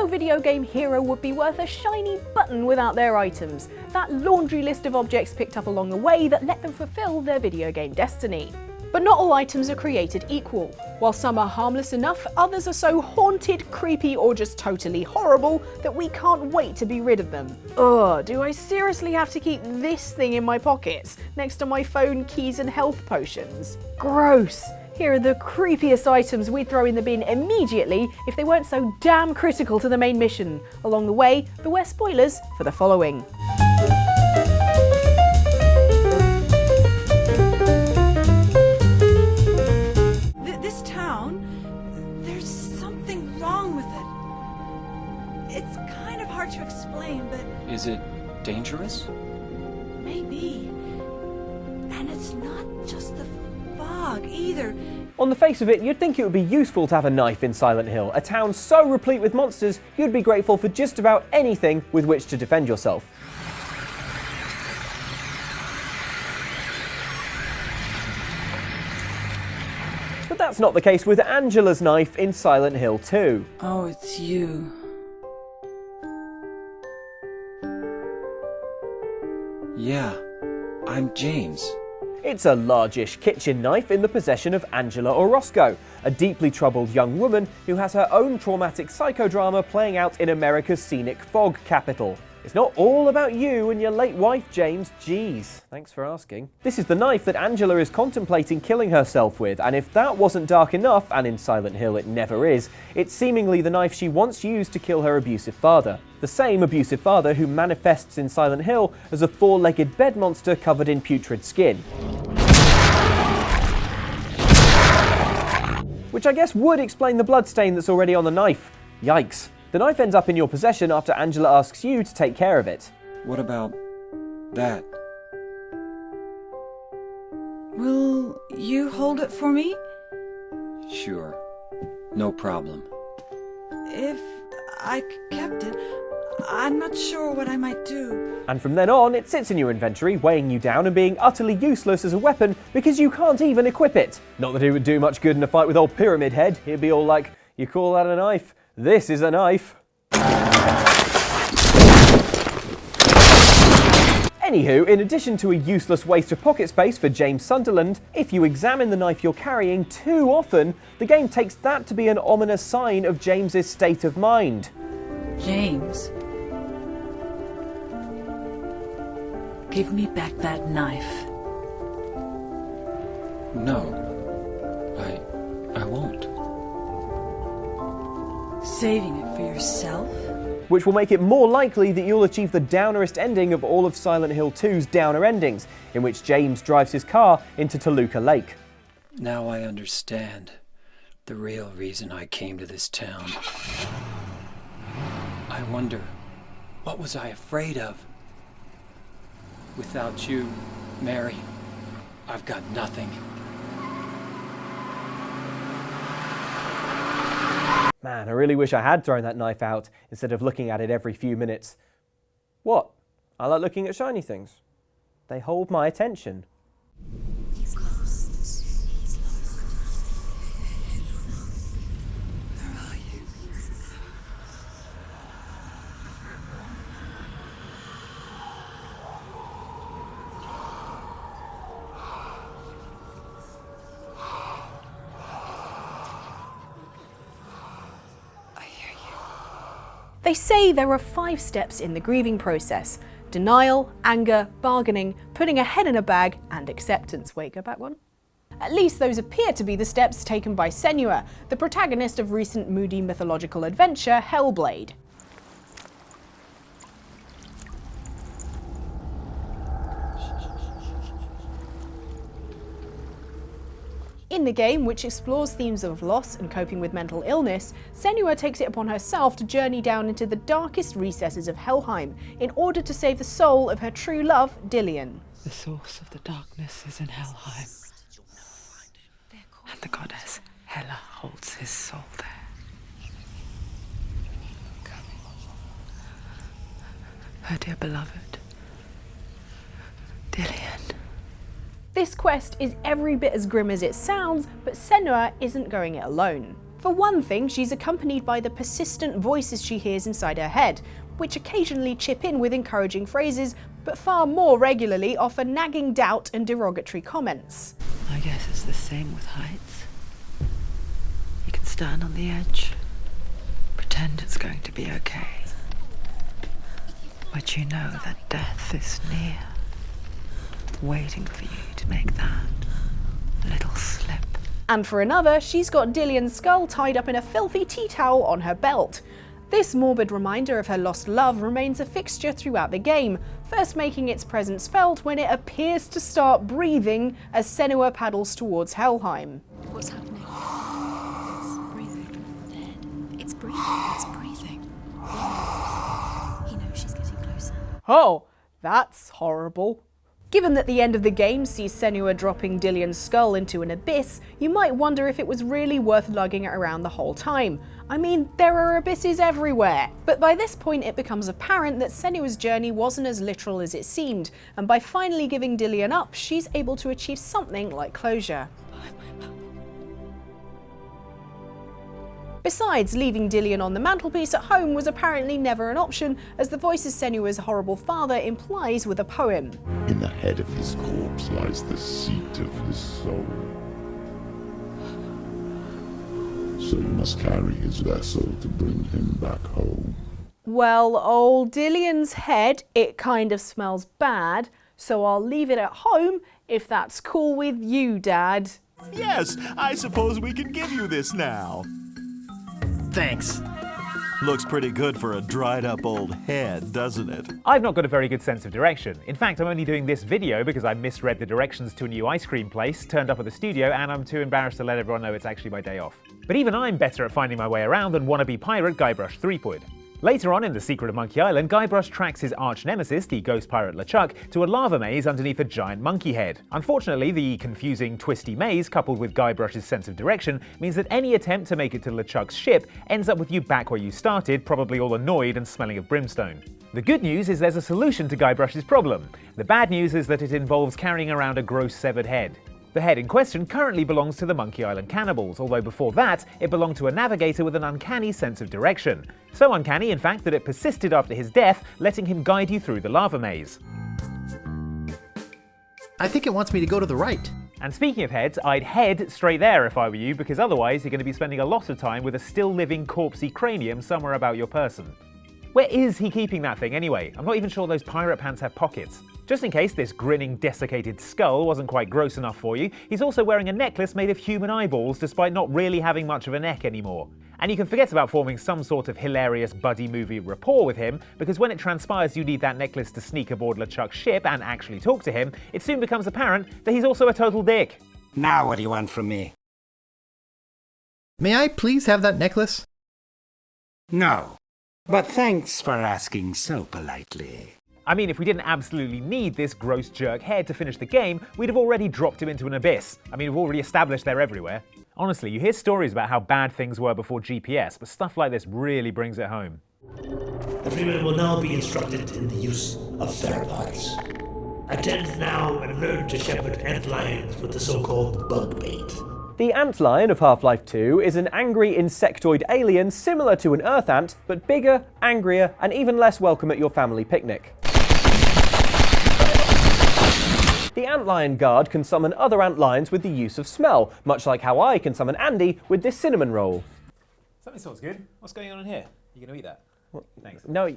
No video game hero would be worth a shiny button without their items, that laundry list of objects picked up along the way that let them fulfill their video game destiny. But not all items are created equal. While some are harmless enough, others are so haunted, creepy, or just totally horrible that we can't wait to be rid of them. Ugh, do I seriously have to keep this thing in my pockets, next to my phone, keys, and health potions? Gross! Here are the creepiest items we'd throw in the bin immediately if they weren't so damn critical to the main mission. Along the way, beware spoilers for the following. This town, there's something wrong with it. It's kind of hard to explain, but... Is it dangerous? Maybe. And it's not just the fog either. On the face of it, you'd think it would be useful to have a knife in Silent Hill, a town so replete with monsters, you'd be grateful for just about anything with which to defend yourself. But that's not the case with Angela's knife in Silent Hill 2. Oh, it's you. Yeah, I'm James. It's a largish kitchen knife in the possession of Angela Orozco, a deeply troubled young woman who has her own traumatic psychodrama playing out in America's scenic fog capital. It's not all about you and your late wife, James. Jeez, thanks for asking. This is the knife that Angela is contemplating killing herself with, and if that wasn't dark enough, and in Silent Hill it never is, it's seemingly the knife she once used to kill her abusive father. The same abusive father who manifests in Silent Hill as a four-legged bed monster covered in putrid skin. Which I guess would explain the bloodstain that's already on the knife. Yikes. The knife ends up in your possession after Angela asks you to take care of it. What about that? Will you hold it for me? Sure. No problem. If I kept it, I'm not sure what I might do. And from then on, it sits in your inventory, weighing you down and being utterly useless as a weapon because you can't even equip it. Not that it would do much good in a fight with old Pyramid Head. He'd be all like, "You call that a knife? This is a knife." Anywho, in addition to a useless waste of pocket space for James Sunderland, if you examine the knife you're carrying too often, the game takes that to be an ominous sign of James's state of mind. James. Give me back that knife. No. I won't. Saving it for yourself? Which will make it more likely that you'll achieve the downerest ending of all of Silent Hill 2's downer endings, in which James drives his car into Toluca Lake. Now I understand the real reason I came to this town. I wonder, what was I afraid of? Without you, Mary, I've got nothing. Man, I really wish I had thrown that knife out instead of looking at it every few minutes. What? I like looking at shiny things. They hold my attention. He's lost. He's lost. Where are you? They say there are 5 steps in the grieving process: denial, anger, bargaining, putting a head in a bag, and acceptance. Wait, go back one. At least those appear to be the steps taken by Senua, the protagonist of recent moody mythological adventure Hellblade. In the game, which explores themes of loss and coping with mental illness, Senua takes it upon herself to journey down into the darkest recesses of Helheim in order to save the soul of her true love, Dillion. The source of the darkness is in Helheim, and the goddess Hela holds his soul there. Her dear beloved, Dillion. This quest is every bit as grim as it sounds, but Senua isn't going it alone. For one thing, she's accompanied by the persistent voices she hears inside her head, which occasionally chip in with encouraging phrases, but far more regularly offer nagging doubt and derogatory comments. I guess it's the same with heights. You can stand on the edge, pretend it's going to be okay. But you know that death is near, waiting for you to make that little slip. And for another, she's got Dillion's skull tied up in a filthy tea towel on her belt. This morbid reminder of her lost love remains a fixture throughout the game, first making its presence felt when it appears to start breathing as Senua paddles towards Helheim. What's happening? It's breathing. It's breathing. It's breathing. He knows she's getting closer. Oh, that's horrible. Given that the end of the game sees Senua dropping Dillion's skull into an abyss, you might wonder if it was really worth lugging it around the whole time. I mean, there are abysses everywhere. But by this point it becomes apparent that Senua's journey wasn't as literal as it seemed, and by finally giving Dillion up, she's able to achieve something like closure. Besides, leaving Dillion on the mantelpiece at home was apparently never an option, as the voices Senua's horrible father implies with a poem. In the head of his corpse lies the seat of his soul. So you must carry his vessel to bring him back home. Well, old Dillion's head, it kind of smells bad, so I'll leave it at home if that's cool with you, Dad. Yes, I suppose we can give you this now. Thanks. Looks pretty good for a dried up old head, doesn't it? I've not got a very good sense of direction. In fact, I'm only doing this video because I misread the directions to a new ice cream place, turned up at the studio, and I'm too embarrassed to let everyone know it's actually my day off. But even I'm better at finding my way around than wannabe pirate Guybrush Threepwood. Later on in The Secret of Monkey Island, Guybrush tracks his arch-nemesis, the ghost pirate LeChuck, to a lava maze underneath a giant monkey head. Unfortunately, the confusing, twisty maze, coupled with Guybrush's sense of direction, means that any attempt to make it to LeChuck's ship ends up with you back where you started, probably all annoyed and smelling of brimstone. The good news is there's a solution to Guybrush's problem. The bad news is that it involves carrying around a gross severed head. The head in question currently belongs to the Monkey Island cannibals, although before that, it belonged to a navigator with an uncanny sense of direction. So uncanny, in fact, that it persisted after his death, letting him guide you through the lava maze. I think it wants me to go to the right. And speaking of heads, I'd head straight there if I were you, because otherwise you're going to be spending a lot of time with a still-living corpsey cranium somewhere about your person. Where is he keeping that thing anyway? I'm not even sure those pirate pants have pockets. Just in case this grinning, desiccated skull wasn't quite gross enough for you, he's also wearing a necklace made of human eyeballs despite not really having much of a neck anymore. And you can forget about forming some sort of hilarious buddy movie rapport with him, because when it transpires you need that necklace to sneak aboard LeChuck's ship and actually talk to him, it soon becomes apparent that he's also a total dick. Now what do you want from me? May I please have that necklace? No, but thanks for asking so politely. I mean, if we didn't absolutely need this gross jerk head to finish the game, we'd have already dropped him into an abyss. I mean, we've already established they're everywhere. Honestly, you hear stories about how bad things were before GPS, but stuff like this really brings it home. The freemen will now be instructed in the use of theropods. Attend now and learn to shepherd antlions with the so-called bug bait. The Antlion of Half-Life 2 is an angry insectoid alien similar to an earth ant, but bigger, angrier, and even less welcome at your family picnic. The Antlion guard can summon other antlions with the use of smell, much like how I can summon Andy with this cinnamon roll. Something smells good. What's going on in here? You gonna eat that? What? Thanks. No.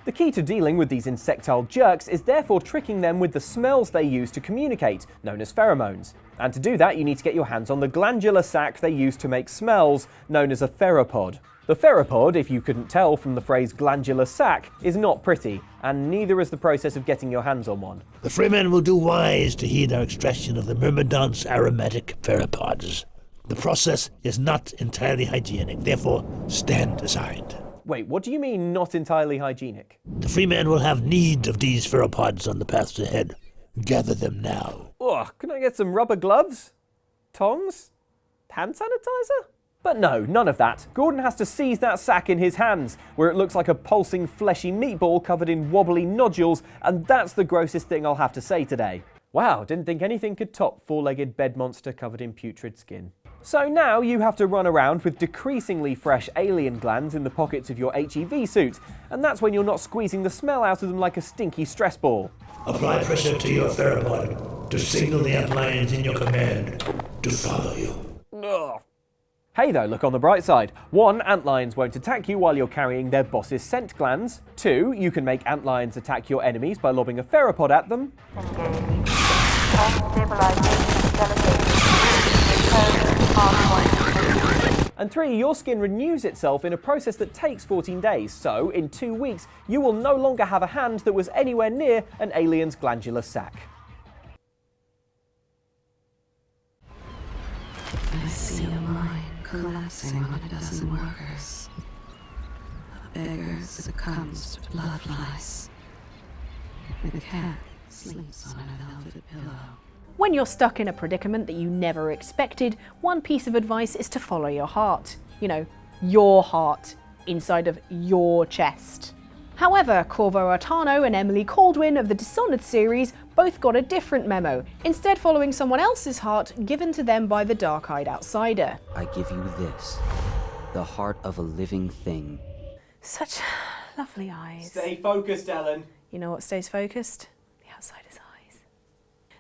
The key to dealing with these insectile jerks is therefore tricking them with the smells they use to communicate, known as pheromones. And to do that, you need to get your hands on the glandular sac they use to make smells, known as a theropod. The theropod, if you couldn't tell from the phrase glandular sac, is not pretty, and neither is the process of getting your hands on one. The freemen will do wise to heed our extraction of the myrmidon's aromatic theropods. The process is not entirely hygienic, therefore stand aside. Wait, what do you mean not entirely hygienic? The freemen will have need of these theropods on the paths ahead. Gather them now. Ugh, can I get some rubber gloves? Tongs? Hand sanitizer? But no, none of that. Gordon has to seize that sack in his hands, where it looks like a pulsing fleshy meatball covered in wobbly nodules, and that's the grossest thing I'll have to say today. Wow, didn't think anything could top four-legged bed monster covered in putrid skin. So now you have to run around with decreasingly fresh alien glands in the pockets of your HEV suit, and that's when you're not squeezing the smell out of them like a stinky stress ball. Apply pressure to your theropod to signal the Antlions in your command to follow you. Ugh. Hey though, look on the bright side. 1, Antlions won't attack you while you're carrying their boss's scent glands. 2, you can make Antlions attack your enemies by lobbing a theropod at them. And 3, your skin renews itself in a process that takes 14 days, so in 2 weeks you will no longer have a hand that was anywhere near an alien's glandular sac. I see a mine collapsing on a dozen workers. A beggar succumbs to blood flies. The cat sleeps on a velvet pillow. When you're stuck in a predicament that you never expected, one piece of advice is to follow your heart. You know, your heart, inside of your chest. However, Corvo Artano and Emily Caldwin of the Dishonored series both got a different memo, instead following someone else's heart given to them by the dark-eyed outsider. I give you this, the heart of a living thing. Such lovely eyes. Stay focused, Ellen. You know what stays focused? The outsider's eyes.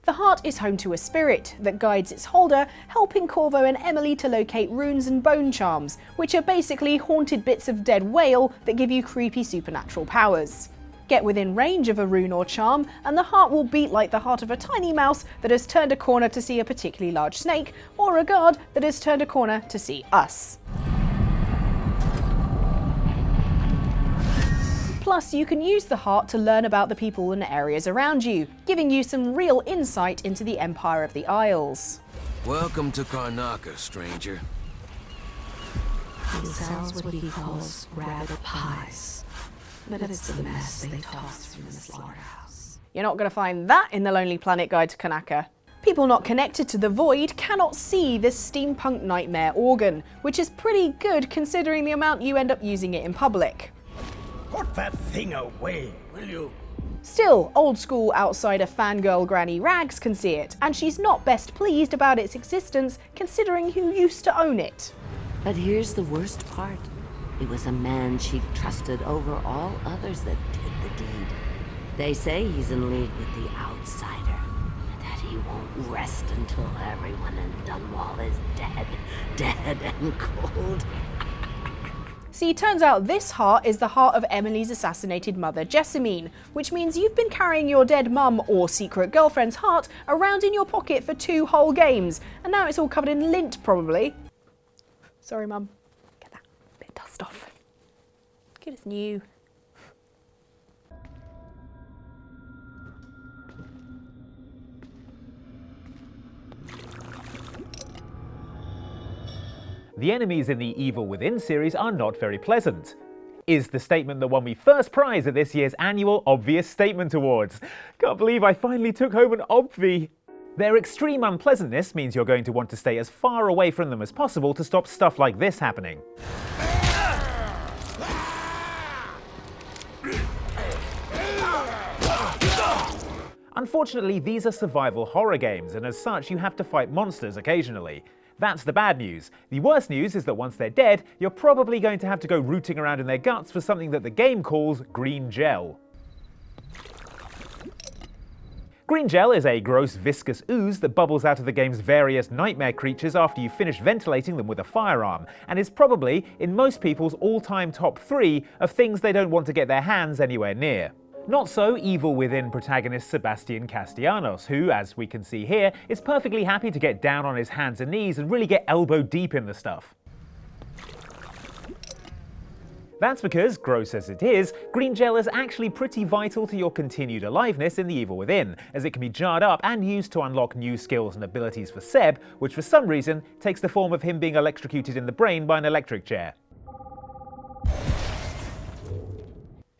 The heart is home to a spirit that guides its holder, helping Corvo and Emily to locate runes and bone charms, which are basically haunted bits of dead whale that give you creepy supernatural powers. Get within range of a rune or charm, and the heart will beat like the heart of a tiny mouse that has turned a corner to see a particularly large snake, or a guard that has turned a corner to see us. Plus, you can use the heart to learn about the people and areas around you, giving you some real insight into the Empire of the Isles. Welcome to Karnaca, stranger. He sells what he calls rabbit pies, but it's the mess they toss from the slaughterhouse. You're not going to find that in the Lonely Planet Guide to Karnaca. People not connected to the Void cannot see this steampunk nightmare organ, which is pretty good considering the amount you end up using it in public. Put that thing away, will you? Still, old school outsider fangirl Granny Rags can see it, and she's not best pleased about its existence considering who used to own it. But here's the worst part. It was a man she trusted over all others that did the deed. They say he's in league with the outsider, and that he won't rest until everyone in Dunwall is dead and cold. See, turns out this heart is the heart of Emily's assassinated mother, Jessamine, which means you've been carrying your dead mum or secret girlfriend's heart around in your pocket for 2 whole games, and now it's all covered in lint, probably. Sorry, Mum. Get that bit of dust off. Good as new. The enemies in the Evil Within series are not very pleasant. Is the statement the one we first prize at this year's annual Obvious Statement Awards? Can't believe I finally took home an Obvi. Their extreme unpleasantness means you're going to want to stay as far away from them as possible to stop stuff like this happening. Unfortunately, these are survival horror games, and as such you have to fight monsters occasionally. That's the bad news. The worst news is that once they're dead, you're probably going to have to go rooting around in their guts for something that the game calls green gel. Green gel is a gross viscous ooze that bubbles out of the game's various nightmare creatures after you finish ventilating them with a firearm, and is probably in most people's all-time top 3 of things they don't want to get their hands anywhere near. Not so Evil Within protagonist Sebastian Castellanos, who, as we can see here, is perfectly happy to get down on his hands and knees and really get elbow deep in the stuff. That's because, gross as it is, green gel is actually pretty vital to your continued aliveness in the Evil Within, as it can be jarred up and used to unlock new skills and abilities for Seb, which for some reason takes the form of him being electrocuted in the brain by an electric chair.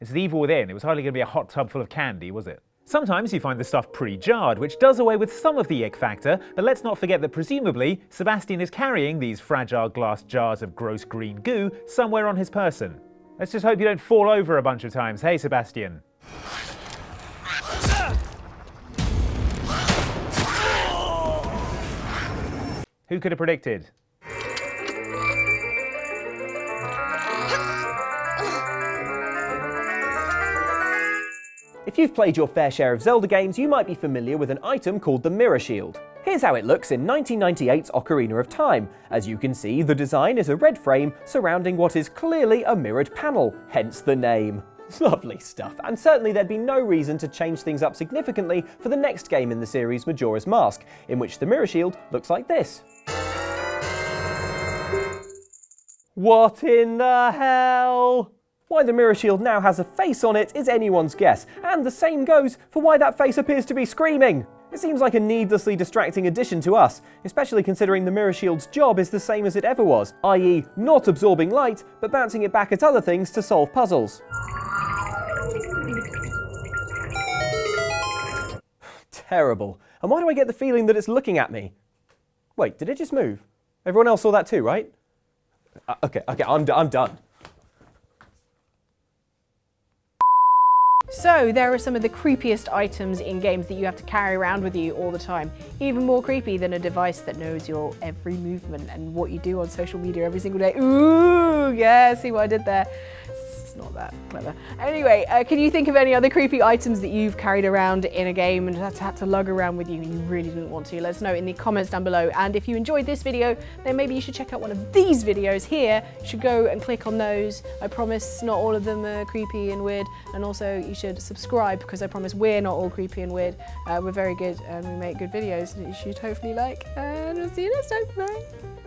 It's the Evil Within, it was hardly going to be a hot tub full of candy, was it? Sometimes you find the stuff pretty jarred, which does away with some of the ick factor, but let's not forget that presumably, Sebastian is carrying these fragile glass jars of gross green goo somewhere on his person. Let's just hope you don't fall over a bunch of times, hey Sebastian? Who could have predicted? If you've played your fair share of Zelda games, you might be familiar with an item called the Mirror Shield. Here's how it looks in 1998's Ocarina of Time. As you can see, the design is a red frame surrounding what is clearly a mirrored panel, hence the name. Lovely stuff, and certainly there'd be no reason to change things up significantly for the next game in the series, Majora's Mask, in which the Mirror Shield looks like this. What in the hell? Why the Mirror Shield now has a face on it is anyone's guess, and the same goes for why that face appears to be screaming. It seems like a needlessly distracting addition to us, especially considering the Mirror Shield's job is the same as it ever was, i.e. not absorbing light, but bouncing it back at other things to solve puzzles. Terrible. And why do I get the feeling that it's looking at me? Wait, did it just move? Everyone else saw that too, right? Okay, I'm done. So there are some of the creepiest items in games that you have to carry around with you all the time. Even more creepy than a device that knows your every movement and what you do on social media every single day. Ooh, yeah, see what I did there? It's not that clever. Anyway, can you think of any other creepy items that you've carried around in a game and had to lug around with you and you really didn't want to? Let us know in the comments down below. And if you enjoyed this video, then maybe you should check out one of these videos here. You should go and click on those. I promise not all of them are creepy and weird. And also you should subscribe because I promise we're not all creepy and weird. We're very good and we make good videos that you should hopefully like. And we'll see you next time. Bye.